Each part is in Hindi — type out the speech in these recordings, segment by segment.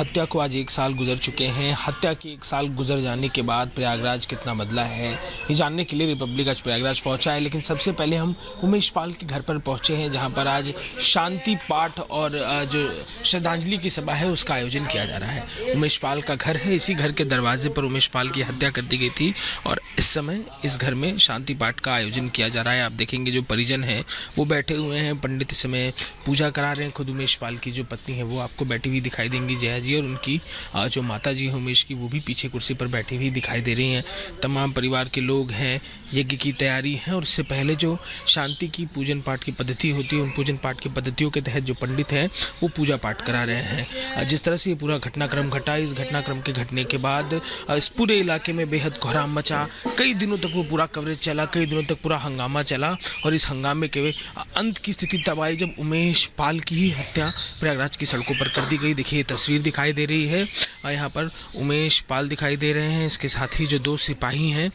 हत्या को आज 1 साल गुजर चुके हैं। हत्या के 1 साल गुजर जाने के बाद प्रयागराज कितना बदला है, ये जानने के लिए रिपब्लिक आज प्रयागराज पहुंचा है। लेकिन सबसे पहले हम उमेश पाल के घर पर पहुंचे हैं, जहां पर आज शांति पाठ और जो श्रद्धांजलि की सभा है उसका आयोजन किया जा रहा है। उमेश पाल का घर है, इसी घर के दरवाजे पर उमेश पाल की हत्या कर दी गई थी और इस समय इस घर में शांति पाठ का आयोजन किया जा रहा है। आप देखेंगे जो परिजन हैं वो बैठे हुए हैं, पंडित इस समय पूजा करा रहे हैं। खुद उमेश पाल की जो पत्नी है वो आपको बैठी हुई दिखाई देंगी, जया जी, और उनकी जो माता जी है उमेश की, वो भी पीछे कुर्सी पर बैठी हुई दिखाई दे रही हैं। तमाम परिवार के लोग हैं, यज्ञ की तैयारी है और इससे पहले जो शांति की पूजन पाठ की पद्धति होती है, उन पूजन पाठ की पद्धतियों के तहत जो पंडित हैं वो पूजा पाठ करा रहे हैं। जिस तरह से ये पूरा घटनाक्रम घटा, इस घटनाक्रम के घटने के बाद इस पूरे इलाके में बेहद कोहराम मचा। कई दिनों तक वो पूरा कवरेज चला, कई दिनों तक पूरा हंगामा चला और इस हंगामे के अंत की स्थिति तब आई जब उमेश पाल की ही हत्या प्रयागराज की सड़कों पर कर दी गई। देखिए तस्वीर दिखाई दे रही है, यहाँ पर उमेश पाल दिखाई दे रहे हैं, इसके साथ ही जो 2 सिपाही हैं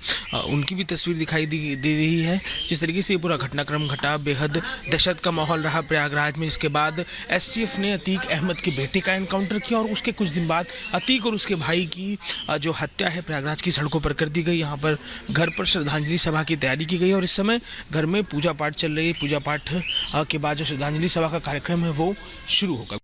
उनकी भी तस्वीर दिखाई दे रही है। जिस तरीके से ये पूरा घटनाक्रम घटा, बेहद दहशत का माहौल रहा प्रयागराज में। इसके बाद एसटीएफ ने अतीक अहमद के बेटे का एनकाउंटर किया और उसके कुछ दिन बाद अतीक और उसके भाई की जो हत्या है प्रयागराज की सड़कों पर कर दी गई। यहाँ पर घर पर श्रद्धांजलि सभा की तैयारी की गई और इस समय घर में पूजा पाठ चल रही है। पूजा पाठ के बाद जो श्रद्धांजलि सभा का कार्यक्रम है वो शुरू होगा।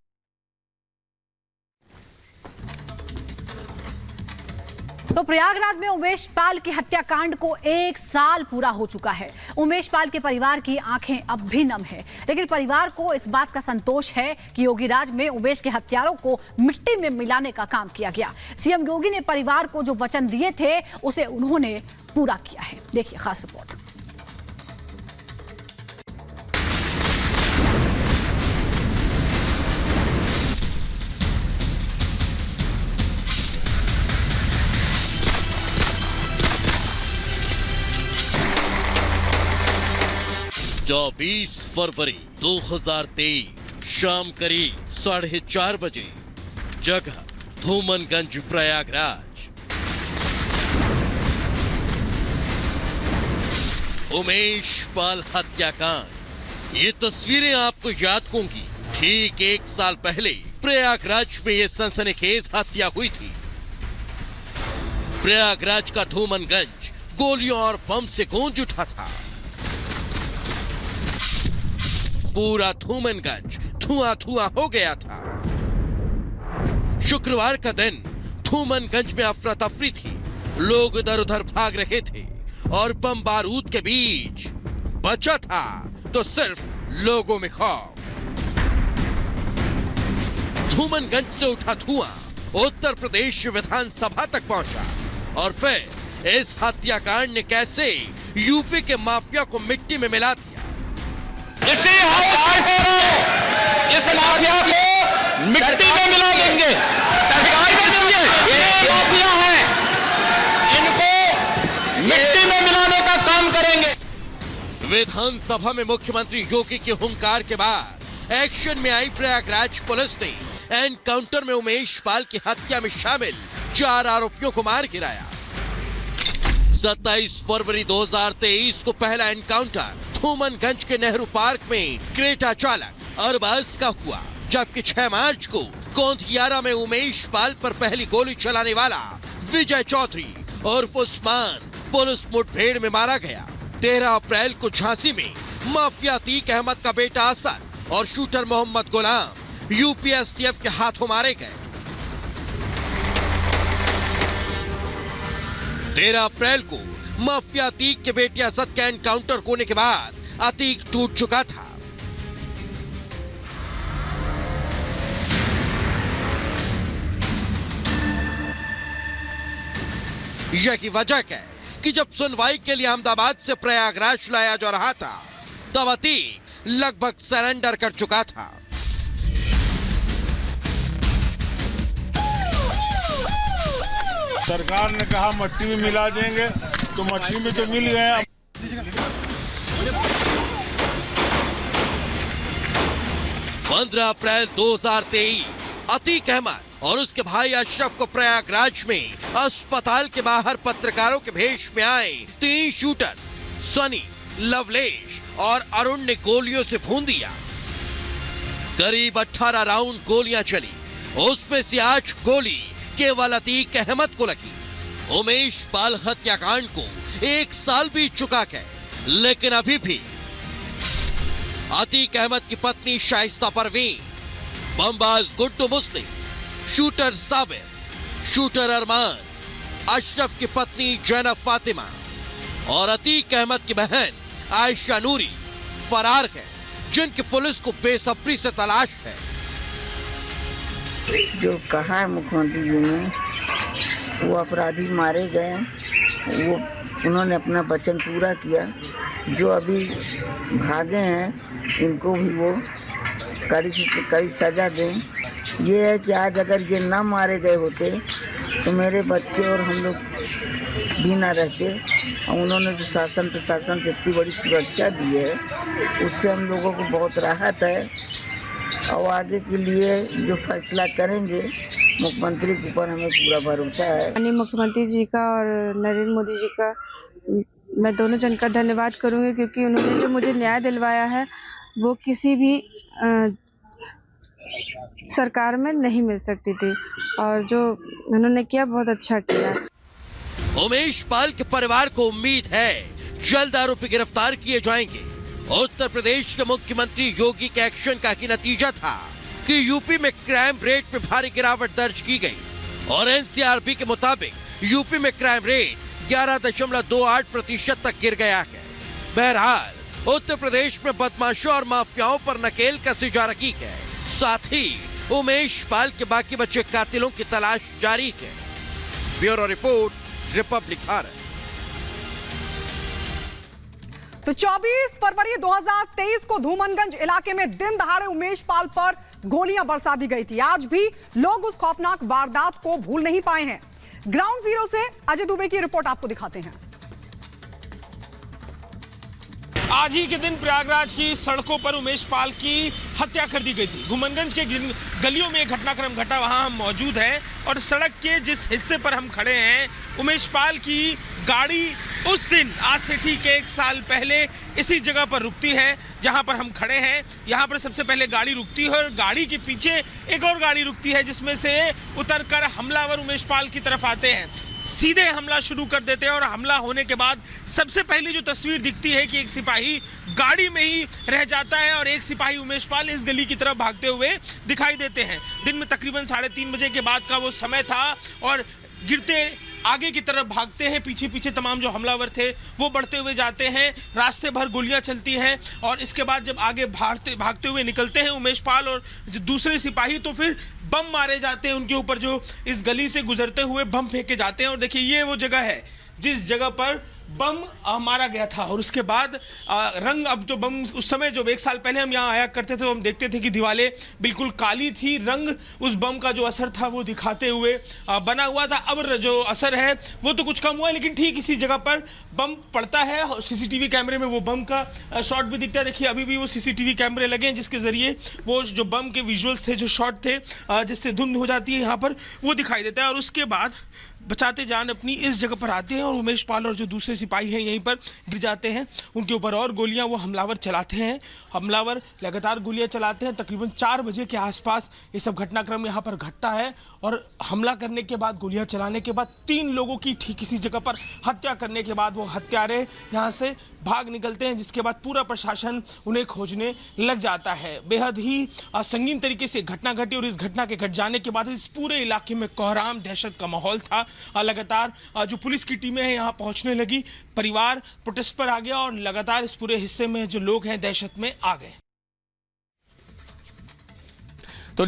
तो प्रयागराज में उमेश पाल की हत्याकांड को 1 साल पूरा हो चुका है। उमेश पाल के परिवार की आंखें अब भी नम है, लेकिन परिवार को इस बात का संतोष है कि योगीराज में उमेश के हत्यारों को मिट्टी में मिलाने का काम किया गया। सीएम योगी ने परिवार को जो वचन दिए थे उसे उन्होंने पूरा किया है। देखिए खास रिपोर्ट। जो 20 फरवरी 2023 शाम करीब 4:30 बजे, जगह धूमनगंज प्रयागराज। उमेश पाल हत्याकांड। ये तस्वीरें आपको याद होंगी, ठीक 1 साल पहले प्रयागराज में ये सनसनीखेज हत्या हुई थी। प्रयागराज का धूमनगंज गोलियों और बम से गूंज उठा था। पूरा धूमनगंज धुआं हो गया था। शुक्रवार का दिन धूमनगंज में अफरा तफरी थी, लोग इधर उधर भाग रहे थे और बम बारूद के बीच बचा था तो सिर्फ लोगों में खौफ। धूमनगंज से उठा धुआं उत्तर प्रदेश विधानसभा तक पहुंचा और फिर इस हत्याकांड ने कैसे यूपी के माफिया को मिट्टी में मिला दिया। इस माफिया को मिट्टी में मिला देंगे। सरकार ये माफिया है, इनको मिट्टी में मिलाने का काम करेंगे। विधानसभा में मुख्यमंत्री योगी के हुंकार के बाद एक्शन में आई प्रयागराज पुलिस ने एनकाउंटर में उमेश पाल की हत्या में शामिल 4 आरोपियों को मार गिराया। 27 फरवरी 2023 को पहला एनकाउंटर धूमनगंज के नेहरू पार्क में क्रेटा चालक अरबाज का हुआ, जबकि 6 मार्च को गोंदियारा में उमेश पाल पर पहली गोली चलाने वाला विजय चौधरी और उस्मान पुलिस मुठभेड़ में मारा गया। 13 अप्रैल को झांसी में माफिया अतीक अहमद का बेटा असद और शूटर मोहम्मद गुलाम यूपीएसटीएफ के हाथों मारे गए। 13 अप्रैल को माफिया अतीक के बेटे असद का एनकाउंटर होने के बाद अतीक टूट चुका था। यही वजह है कि जब सुनवाई के लिए अहमदाबाद से प्रयागराज लाया जा रहा था तब अतीक लगभग सरेंडर कर चुका था। सरकार ने कहा मट्टी में मिला देंगे तो मट्टी में तो मिल गया। 15 अप्रैल 2023 अतीक अहमद और उसके भाई अशरफ को प्रयागराज में अस्पताल के बाहर पत्रकारों के भेष में आए 3 शूटर्स सनी, लवलेश और अरुण ने गोलियों से भून दिया। करीब 18 राउंड गोलियां चली उसमें से आज गोली केवल अतीक अहमद को लगी। उमेश पाल हत्याकांड को 1 साल बीत चुका है, लेकिन अभी भी अतीक अहमद की पत्नी शाइस्ता परवीन, बमबाज गुड्डू मुस्लिम, शूटर साबिर, शूटर अरमान, अशरफ की पत्नी जैनब फातिमा और अतीक अहमद की बहन आयशा नूरी फरार है, जिनकी पुलिस को बेसब्री से तलाश है। जो कहा है मुख्यमंत्री जी ने, वो अपराधी मारे गए, वो उन्होंने अपना वचन पूरा किया। जो अभी भागे हैं इनको भी वो कड़ी से कड़ी सजा दें। ये है कि आज अगर ये ना मारे गए होते तो मेरे बच्चे और हम लोग भी ना रहते। और उन्होंने जो शासन प्रशासन से इतनी बड़ी सुरक्षा दी है, उससे हम लोगों को बहुत राहत है। और आगे के लिए जो फैसला करेंगे मुख्यमंत्री के ऊपर हमें पूरा भरोसा है। माननीय मुख्यमंत्री जी का और नरेंद्र मोदी जी का मैं दोनों जन का धन्यवाद करूंगी, क्योंकि उन्होंने जो मुझे न्याय दिलवाया है वो किसी भी सरकार में नहीं मिल सकती थी, और जो उन्होंने किया बहुत अच्छा किया। उमेश पाल के परिवार को उम्मीद है जल्द आरोपी गिरफ्तार किए जाएंगे। उत्तर प्रदेश के मुख्यमंत्री योगी के एक्शन का ही नतीजा था कि यूपी में क्राइम रेट में भारी गिरावट दर्ज की गई और एनसीआरबी के मुताबिक यूपी में क्राइम रेट 11.28% तक गिर गया है। बहरहाल उत्तर प्रदेश में बदमाशों और माफियाओं पर नकेल कसी जा रही है। साथ ही उमेश पाल के बाकी बचे कातिलों की तलाश जारी है। Bureau report, Republic Bharat. तो 24 फरवरी 2023 को धूमनगंज इलाके में दिन दहाड़े उमेश पाल पर गोलियां बरसा दी गई थी। आज भी लोग उस खौफनाक वारदात को भूल नहीं पाए हैं। ग्राउंड जीरो से अजय दुबे की रिपोर्ट आपको दिखाते हैं। आज ही के दिन प्रयागराज की सड़कों पर उमेश पाल की हत्या कर दी गई थी। धूमनगंज के गलियों में एक घटनाक्रम घटा, वहां हम मौजूद हैं और सड़क के जिस हिस्से पर हम खड़े हैं, उमेश पाल की गाड़ी उस दिन आज से ठीक 1 साल पहले इसी जगह पर रुकती है जहां पर हम खड़े हैं। यहां पर सबसे पहले गाड़ी रुकती है और गाड़ी के पीछे एक और गाड़ी रुकती है, जिसमें से उतरकर हमलावर उमेश पाल की तरफ आते हैं, सीधे हमला शुरू कर देते हैं। और हमला होने के बाद सबसे पहली जो तस्वीर दिखती है कि एक सिपाही गाड़ी में ही रह जाता है और एक सिपाही उमेश पाल इस गली की तरफ भागते हुए दिखाई देते हैं। दिन में तकरीबन 3:30 बजे के बाद का वो समय था और गिरते आगे की तरफ भागते हैं। पीछे पीछे तमाम जो हमलावर थे वो बढ़ते हुए जाते हैं, रास्ते भर गोलियां चलती हैं और इसके बाद जब आगे भागते हुए निकलते हैं उमेश पाल और जो दूसरे सिपाही, तो फिर बम मारे जाते हैं उनके ऊपर, जो इस गली से गुजरते हुए बम फेंके जाते हैं। और देखिए ये वो जगह है जिस जगह पर बम मारा गया था। और उसके बाद रंग, अब जो बम उस समय जो 1 साल पहले हम यहाँ आया करते थे तो हम देखते थे कि दीवारें बिल्कुल काली थी, रंग उस बम का जो असर था वो दिखाते हुए बना हुआ था। अब जो असर है वो तो कुछ कम हुआ है, लेकिन ठीक इसी जगह पर बम पड़ता है। सीसीटीवी कैमरे में वो बम का शॉट भी दिखता है। देखिए अभी भी वो सीसीटीवी कैमरे लगे हैं जिसके जरिए वो जो बम के विजुअल्स थे, जो शॉट थे जिससे धुंध हो जाती है यहाँ पर, वो दिखाई देता है। और उसके बाद बचाते जान अपनी इस जगह पर आते हैं और उमेश पाल और जो दूसरे सिपाही हैं यहीं पर गिर जाते हैं। उनके ऊपर और गोलियां वो हमलावर चलाते हैं। हमलावर लगातार गोलियां चलाते हैं। तकरीबन 4 बजे के आसपास ये सब घटनाक्रम यहाँ पर घटता है और हमला करने के बाद, गोलियां चलाने के बाद 3 लोगों की ठीक इसी जगह पर हत्या करने के बाद वो हत्यारे यहाँ से भाग निकलते हैं, जिसके बाद पूरा प्रशासन उन्हें खोजने लग जाता है। बेहद ही संगीन तरीके से घटना घटी और इस घटना के घट जाने के बाद इस पूरे इलाके में कोहराम, दहशत का माहौल था। लगातार जो पुलिस की टीमें हैं यहाँ पहुँचने लगी, परिवार प्रोटेस्ट पर आ गया और लगातार इस पूरे हिस्से में जो लोग हैं दहशत में आ गए।